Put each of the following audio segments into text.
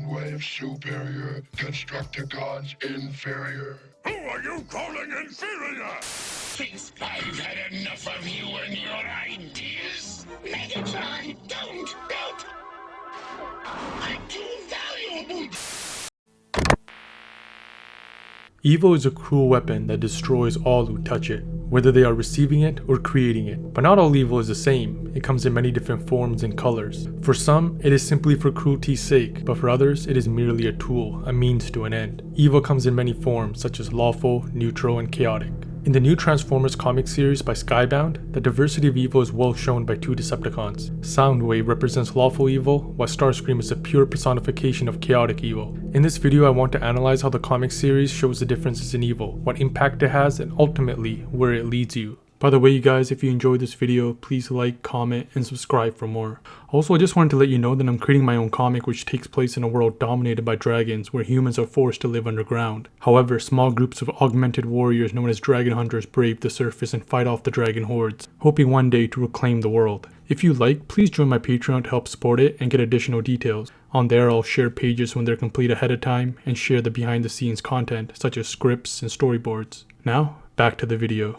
Soundwave superior, Decepticons inferior. Who are you calling inferior? Since I've had enough of you and your ideas, Megatron, don't. I'm too valuable. Evil is a cruel weapon that destroys all who touch it, whether they are receiving it or creating it. But not all evil is the same. It comes in many different forms and colors. For some, it is simply for cruelty's sake, but for others, it is merely a tool, a means to an end. Evil comes in many forms, such as lawful, neutral, and chaotic. In the new Transformers comic series by Skybound, the diversity of evil is well shown by two Decepticons. Soundwave represents lawful evil, while Starscream is a pure personification of chaotic evil. In this video, I want to analyze how the comic series shows the differences in evil, what impact it has, and ultimately, where it leads you. By the way, you guys, if you enjoyed this video, please like, comment, and subscribe for more. Also, I just wanted to let you know that I'm creating my own comic which takes place in a world dominated by dragons where humans are forced to live underground. However, small groups of augmented warriors known as dragon hunters brave the surface and fight off the dragon hordes, hoping one day to reclaim the world. If you like, please join my Patreon to help support it and get additional details. On there, I'll share pages when they're complete ahead of time and share the behind the scenes content such as scripts and storyboards. Now, back to the video.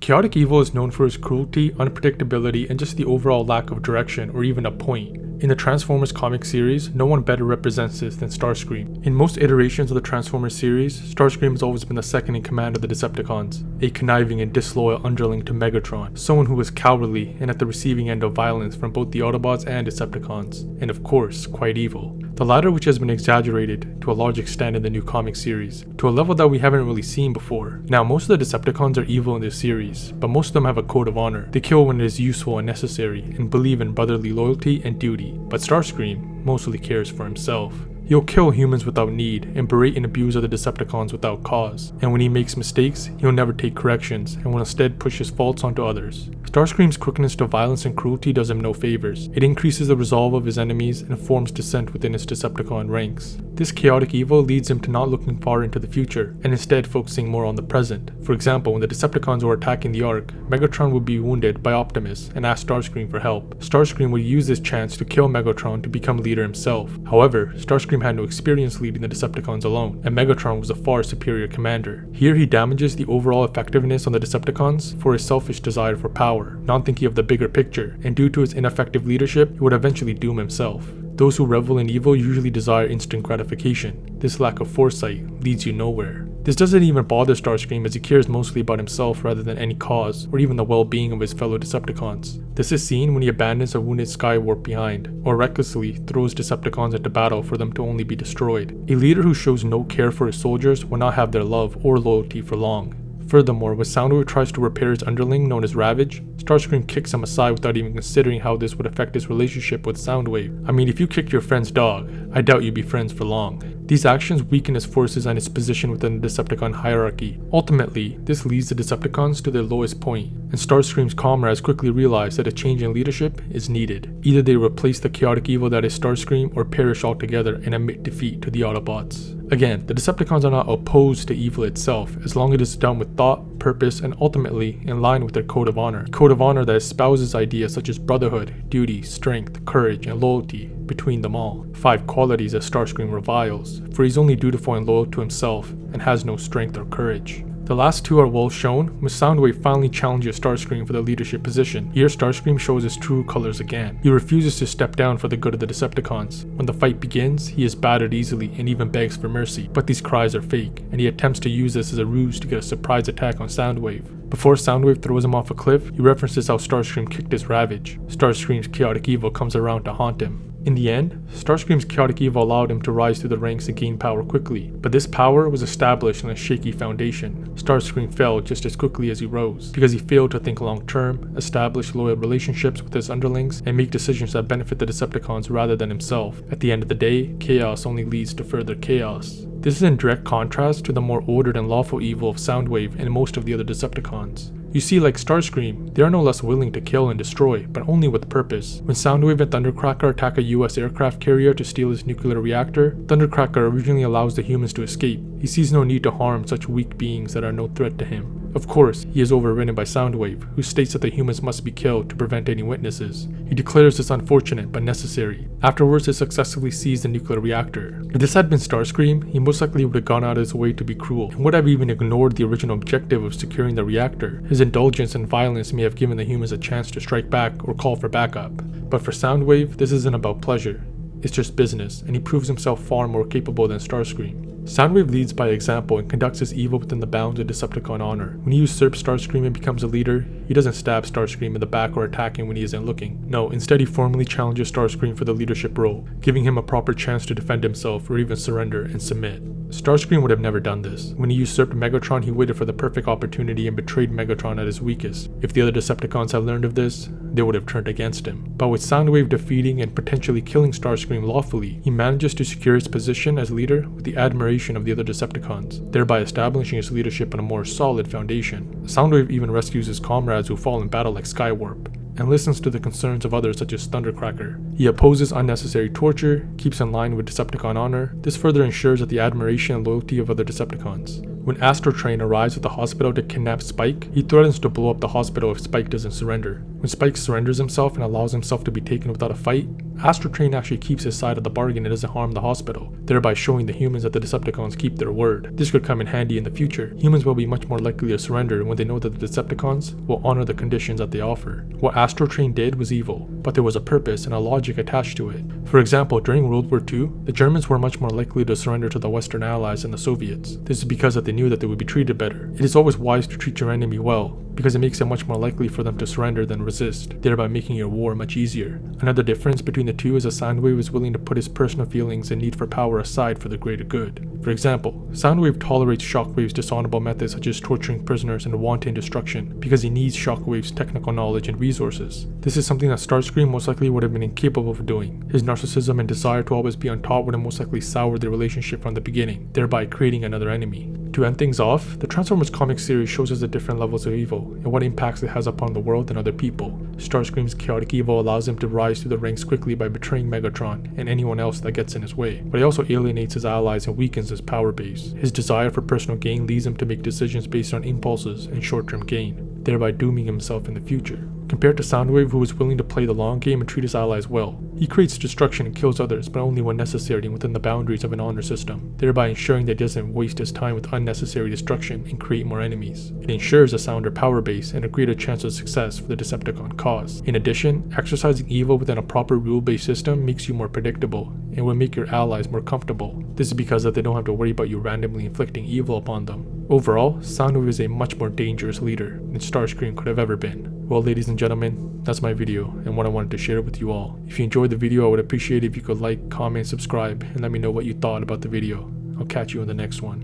Chaotic evil is known for its cruelty, unpredictability, and just the overall lack of direction or even a point. In the Transformers comic series, no one better represents this than Starscream. In most iterations of the Transformers series, Starscream has always been the second in command of the Decepticons, a conniving and disloyal underling to Megatron, someone who was cowardly and at the receiving end of violence from both the Autobots and Decepticons, and of course, quite evil. The latter which has been exaggerated to a large extent in the new comic series, to a level that we haven't really seen before. Now, most of the Decepticons are evil in this series, but most of them have a code of honor. They kill when it is useful and necessary, and believe in brotherly loyalty and duty. But Starscream mostly cares for himself. He'll kill humans without need and berate and abuse other Decepticons without cause. And when he makes mistakes, he'll never take corrections and will instead push his faults onto others. Starscream's quickness to violence and cruelty does him no favors. It increases the resolve of his enemies and forms dissent within his Decepticon ranks. This chaotic evil leads him to not looking far into the future and instead focusing more on the present. For example, when the Decepticons were attacking the Ark, Megatron would be wounded by Optimus and ask Starscream for help. Starscream would use this chance to kill Megatron to become leader himself. However, Starscream had no experience leading the Decepticons alone, and Megatron was a far superior commander. Here he damages the overall effectiveness on the Decepticons for his selfish desire for power, not thinking of the bigger picture, and due to his ineffective leadership, he would eventually doom himself. Those who revel in evil usually desire instant gratification. This lack of foresight leads you nowhere. This doesn't even bother Starscream as he cares mostly about himself rather than any cause or even the well-being of his fellow Decepticons. This is seen when he abandons a wounded Skywarp behind, or recklessly throws Decepticons into battle for them to only be destroyed. A leader who shows no care for his soldiers will not have their love or loyalty for long. Furthermore, when Soundwave tries to repair his underling known as Ravage, Starscream kicks him aside without even considering how this would affect his relationship with Soundwave. I mean, if you kick your friend's dog, I doubt you'd be friends for long. These actions weaken his forces and his position within the Decepticon hierarchy. Ultimately, this leads the Decepticons to their lowest point, and Starscream's comrades quickly realize that a change in leadership is needed. Either they replace the chaotic evil that is Starscream or perish altogether and admit defeat to the Autobots. Again, the Decepticons are not opposed to evil itself, as long as it is done with thought, purpose, and ultimately in line with their code of honor. A code of honor that espouses ideas such as brotherhood, duty, strength, courage, and loyalty between them all. 5 qualities that Starscream reviles, for he's only dutiful and loyal to himself and has no strength or courage. The last two are well shown when Soundwave finally challenges Starscream for the leadership position. Here Starscream shows his true colors again. He refuses to step down for the good of the Decepticons. When the fight begins, he is battered easily and even begs for mercy, but these cries are fake, and he attempts to use this as a ruse to get a surprise attack on Soundwave. Before Soundwave throws him off a cliff, he references how Starscream kicked his Ravage. Starscream's chaotic evil comes around to haunt him. In the end, Starscream's chaotic evil allowed him to rise through the ranks and gain power quickly, but this power was established on a shaky foundation. Starscream fell just as quickly as he rose, because he failed to think long-term, establish loyal relationships with his underlings, and make decisions that benefit the Decepticons rather than himself. At the end of the day, chaos only leads to further chaos. This is in direct contrast to the more ordered and lawful evil of Soundwave and most of the other Decepticons. You see, like Starscream, they are no less willing to kill and destroy, but only with purpose. When Soundwave and Thundercracker attack a US aircraft carrier to steal his nuclear reactor, Thundercracker originally allows the humans to escape. He sees no need to harm such weak beings that are no threat to him. Of course, he is overridden by Soundwave, who states that the humans must be killed to prevent any witnesses. He declares this unfortunate but necessary. Afterwards, they successfully seize the nuclear reactor. If this had been Starscream, he most likely would have gone out of his way to be cruel, and would have even ignored the original objective of securing the reactor. His indulgence and violence may have given the humans a chance to strike back or call for backup. But for Soundwave, this isn't about pleasure. It's just business, and he proves himself far more capable than Starscream. Soundwave leads by example and conducts his evil within the bounds of Decepticon honor. When he usurps Starscream and becomes a leader, he doesn't stab Starscream in the back or attack him when he isn't looking. No, instead he formally challenges Starscream for the leadership role, giving him a proper chance to defend himself or even surrender and submit. Starscream would have never done this. When he usurped Megatron, he waited for the perfect opportunity and betrayed Megatron at his weakest. If the other Decepticons had learned of this, they would have turned against him. But with Soundwave defeating and potentially killing Starscream lawfully, he manages to secure his position as leader with the admiration of the other Decepticons, thereby establishing his leadership on a more solid foundation. Soundwave even rescues his comrades who fall in battle like Skywarp, and listens to the concerns of others such as Thundercracker. He opposes unnecessary torture, keeps in line with Decepticon honor. This further ensures that the admiration and loyalty of other Decepticons. When Astrotrain arrives at the hospital to kidnap Spike, he threatens to blow up the hospital if Spike doesn't surrender. When Spike surrenders himself and allows himself to be taken without a fight, Astrotrain actually keeps his side of the bargain and doesn't harm the hospital, thereby showing the humans that the Decepticons keep their word. This could come in handy in the future. Humans will be much more likely to surrender when they know that the Decepticons will honor the conditions that they offer. What Astrotrain did was evil, but there was a purpose and a logic attached to it. For example, during World War II, the Germans were much more likely to surrender to the Western Allies than the Soviets. This is because that they knew that they would be treated better. It is always wise to treat your enemy well, because it makes it much more likely for them to surrender than resist, thereby making your war much easier. Another difference between the two is that Soundwave is willing to put his personal feelings and need for power aside for the greater good. For example, Soundwave tolerates Shockwave's dishonorable methods such as torturing prisoners and wanton destruction because he needs Shockwave's technical knowledge and resources. This is something that Starscream most likely would have been incapable of doing. His narcissism and desire to always be on top would have most likely soured their relationship from the beginning, thereby creating another enemy. To end things off, the Transformers comic series shows us the different levels of evil and what impacts it has upon the world and other people. Starscream's chaotic evil allows him to rise through the ranks quickly by betraying Megatron and anyone else that gets in his way, but he also alienates his allies and weakens his power base. His desire for personal gain leads him to make decisions based on impulses and short-term gain, thereby dooming himself in the future. Compared to Soundwave, who is willing to play the long game and treat his allies well. He creates destruction and kills others, but only when necessary and within the boundaries of an honor system, thereby ensuring that he doesn't waste his time with unnecessary destruction and create more enemies. It ensures a sounder power base and a greater chance of success for the Decepticon cause. In addition, exercising evil within a proper rule-based system makes you more predictable and will make your allies more comfortable. This is because that they don't have to worry about you randomly inflicting evil upon them. Overall, Soundwave is a much more dangerous leader than Starscream could have ever been. Well, ladies and gentlemen, that's my video and what I wanted to share with you all. If you enjoyed the video, I would appreciate it if you could like, comment, subscribe, and let me know what you thought about the video. I'll catch you in the next one.